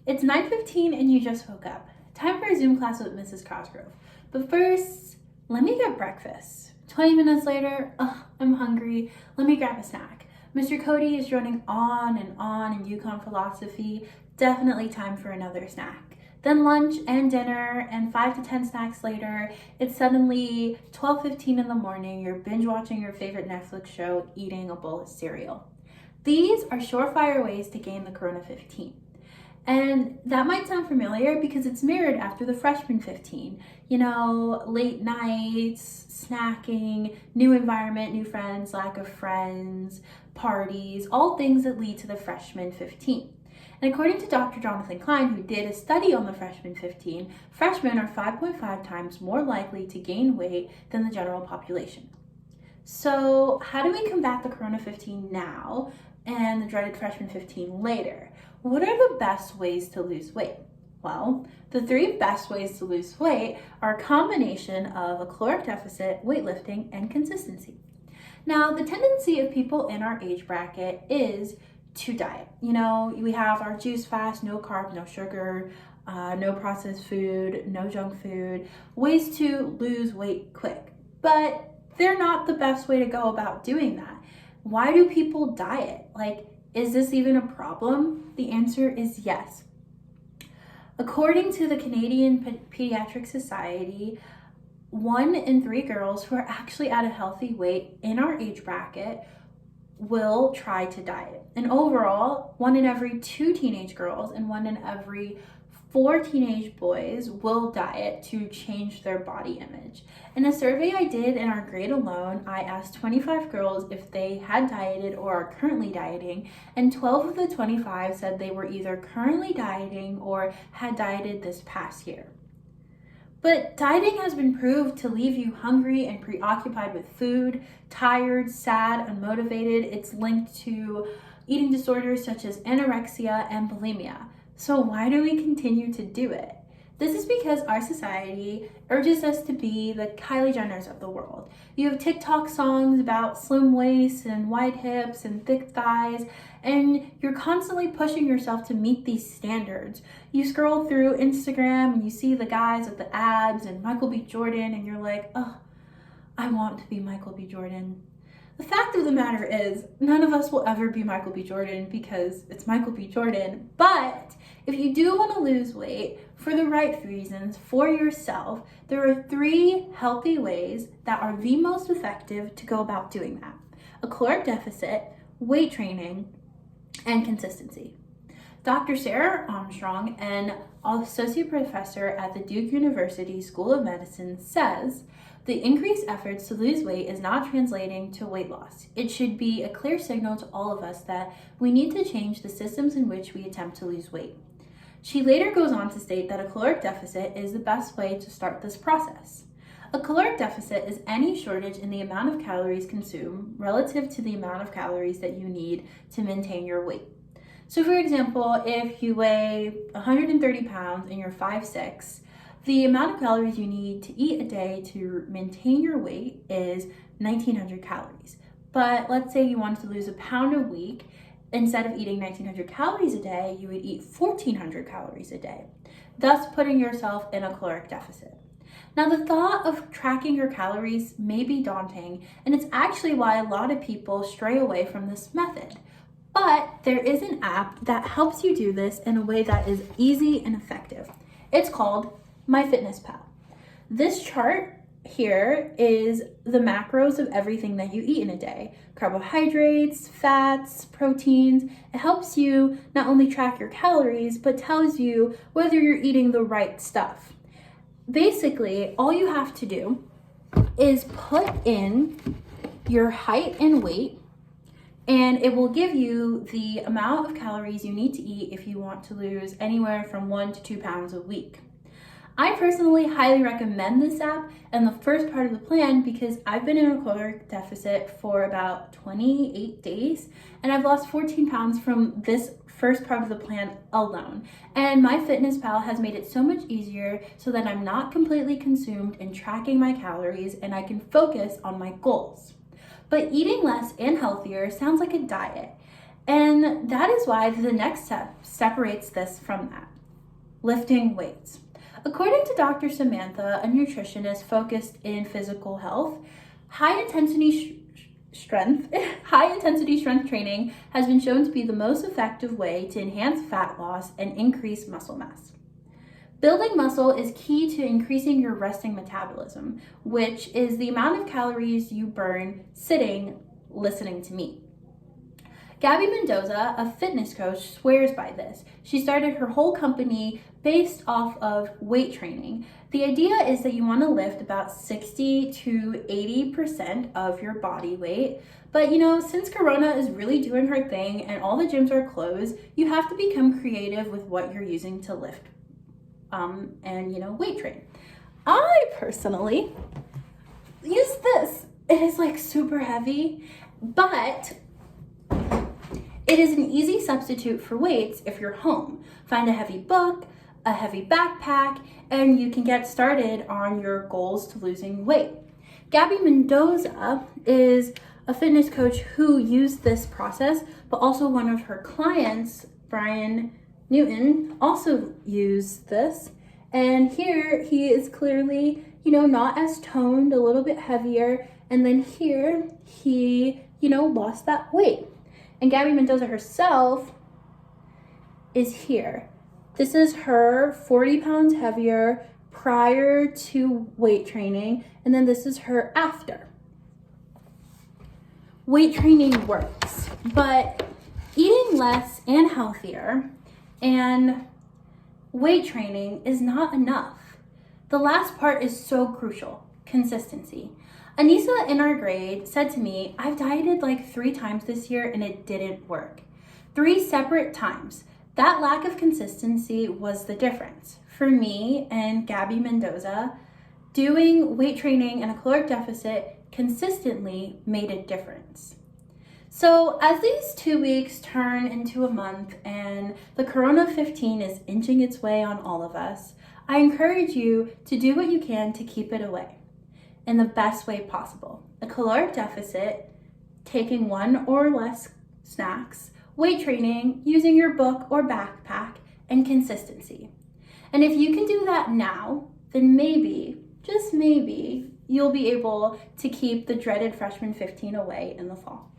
It's 9:15 and you just woke up. Time for a Zoom class with Mrs. Cosgrove. But first, let me get breakfast. 20 minutes later, I'm hungry. Let me grab a snack. Mr. Cody is droning on in Yukon philosophy. Definitely time for another snack. Then lunch and dinner, and 5 to 10 snacks later, it's suddenly 12:15 in the morning. You're binge watching your favorite Netflix show, eating a bowl of cereal. These are surefire ways to gain the Corona 15. And that might sound familiar because it's mirrored after the freshman 15. You know, late nights, snacking, new environment, new friends, lack of friends, parties, all things that lead to the freshman 15. And according to Dr. Jonathan Klein, who did a study on the freshman 15, freshmen are 5.5 times more likely to gain weight than the general population. So how do we combat the Corona 15 now and the dreaded freshman 15 later? What are the best ways to lose weight? Well, the 3 best ways to lose weight are a combination of a caloric deficit, weightlifting, and consistency. Now, the tendency of people in our age bracket is to diet. You know, we have our juice fast, no carbs, no sugar, no processed food, no junk food, ways to lose weight quick. But they're not the best way to go about doing that. Why do people diet? Is this even a problem? The answer is yes. According to the Canadian Pediatric Society, 1 in 3 girls who are actually at a healthy weight in our age bracket will try to diet. And overall, 1 in every 2 teenage girls and 1 in every 4 teenage boys will diet to change their body image. In a survey I did in our grade alone, I asked 25 girls if they had dieted or are currently dieting, and 12 of the 25 said they were either currently dieting or had dieted this past year. But dieting has been proved to leave you hungry and preoccupied with food, tired, sad, unmotivated. It's linked to eating disorders such as anorexia and bulimia. So why do we continue to do it? This is because our society urges us to be the Kylie Jenners of the world. You have TikTok songs about slim waists and wide hips and thick thighs, and you're constantly pushing yourself to meet these standards. You scroll through Instagram and you see the guys with the abs and Michael B. Jordan, and you're like, I want to be Michael B. Jordan. The fact of the matter is, none of us will ever be Michael B. Jordan because it's Michael B. Jordan. But if you do want to lose weight for the right reasons for yourself, there are 3 healthy ways that are the most effective to go about doing that: a caloric deficit, weight training, and consistency. Dr. Sarah Armstrong, an associate professor at the Duke University School of Medicine, says the increased efforts to lose weight is not translating to weight loss. It should be a clear signal to all of us that we need to change the systems in which we attempt to lose weight. She later goes on to state that a caloric deficit is the best way to start this process. A caloric deficit is any shortage in the amount of calories consumed relative to the amount of calories that you need to maintain your weight. So for example, if you weigh 130 pounds and you're 5'6", the amount of calories you need to eat a day to maintain your weight is 1,900 calories. But let's say you wanted to lose a pound a week. Instead of eating 1,900 calories a day, you would eat 1,400 calories a day, thus putting yourself in a caloric deficit. Now, the thought of tracking your calories may be daunting, and it's actually why a lot of people stray away from this method. But there is an app that helps you do this in a way that is easy and effective. It's called MyFitnessPal. This chart here is the macros of everything that you eat in a day: carbohydrates, fats, proteins. It helps you not only track your calories, but tells you whether you're eating the right stuff. Basically, all you have to do is put in your height and weight, and it will give you the amount of calories you need to eat if you want to lose anywhere from 1 to 2 pounds a week. I personally highly recommend this app and the first part of the plan because I've been in a caloric deficit for about 28 days and I've lost 14 pounds from this first part of the plan alone. And MyFitnessPal has made it so much easier so that I'm not completely consumed in tracking my calories and I can focus on my goals. But eating less and healthier sounds like a diet. And that is why the next step separates this from that: lifting weights. According to Dr. Samantha, a nutritionist focused in physical health, high intensity strength training has been shown to be the most effective way to enhance fat loss and increase muscle mass. Building muscle is key to increasing your resting metabolism, which is the amount of calories you burn sitting listening to me. Gabby Mendoza, a fitness coach, swears by this. She started her whole company based off of weight training. The idea is that you want to lift about 60 to 80% of your body weight. But since Corona is really doing her thing and all the gyms are closed, you have to become creative with what you're using to lift and weight train. I personally use this. It is like super heavy, but it is an easy substitute for weights if you're home. Find a heavy book, a heavy backpack, and you can get started on your goals to losing weight. Gabby Mendoza is a fitness coach who used this process, but also one of her clients, Brian Newton, also used this. And here he is clearly, not as toned, a little bit heavier. And then here he, lost that weight. And Gabby Mendoza herself is here. This is her 40 pounds heavier prior to weight training, and then this is her after. Weight training works, but eating less and healthier and weight training is not enough. The last part is so crucial: consistency. Anissa in our grade said to me, "I've dieted like 3 times this year and it didn't work." 3 separate times. That lack of consistency was the difference. For me and Gabby Mendoza, doing weight training and a caloric deficit consistently made a difference. So as these 2 weeks turn into a month and the Corona 15 is inching its way on all of us, I encourage you to do what you can to keep it away in the best way possible. A caloric deficit, taking 1 or less snacks, weight training, using your book or backpack, and consistency. And if you can do that now, then maybe, just maybe, you'll be able to keep the dreaded freshman 15 away in the fall.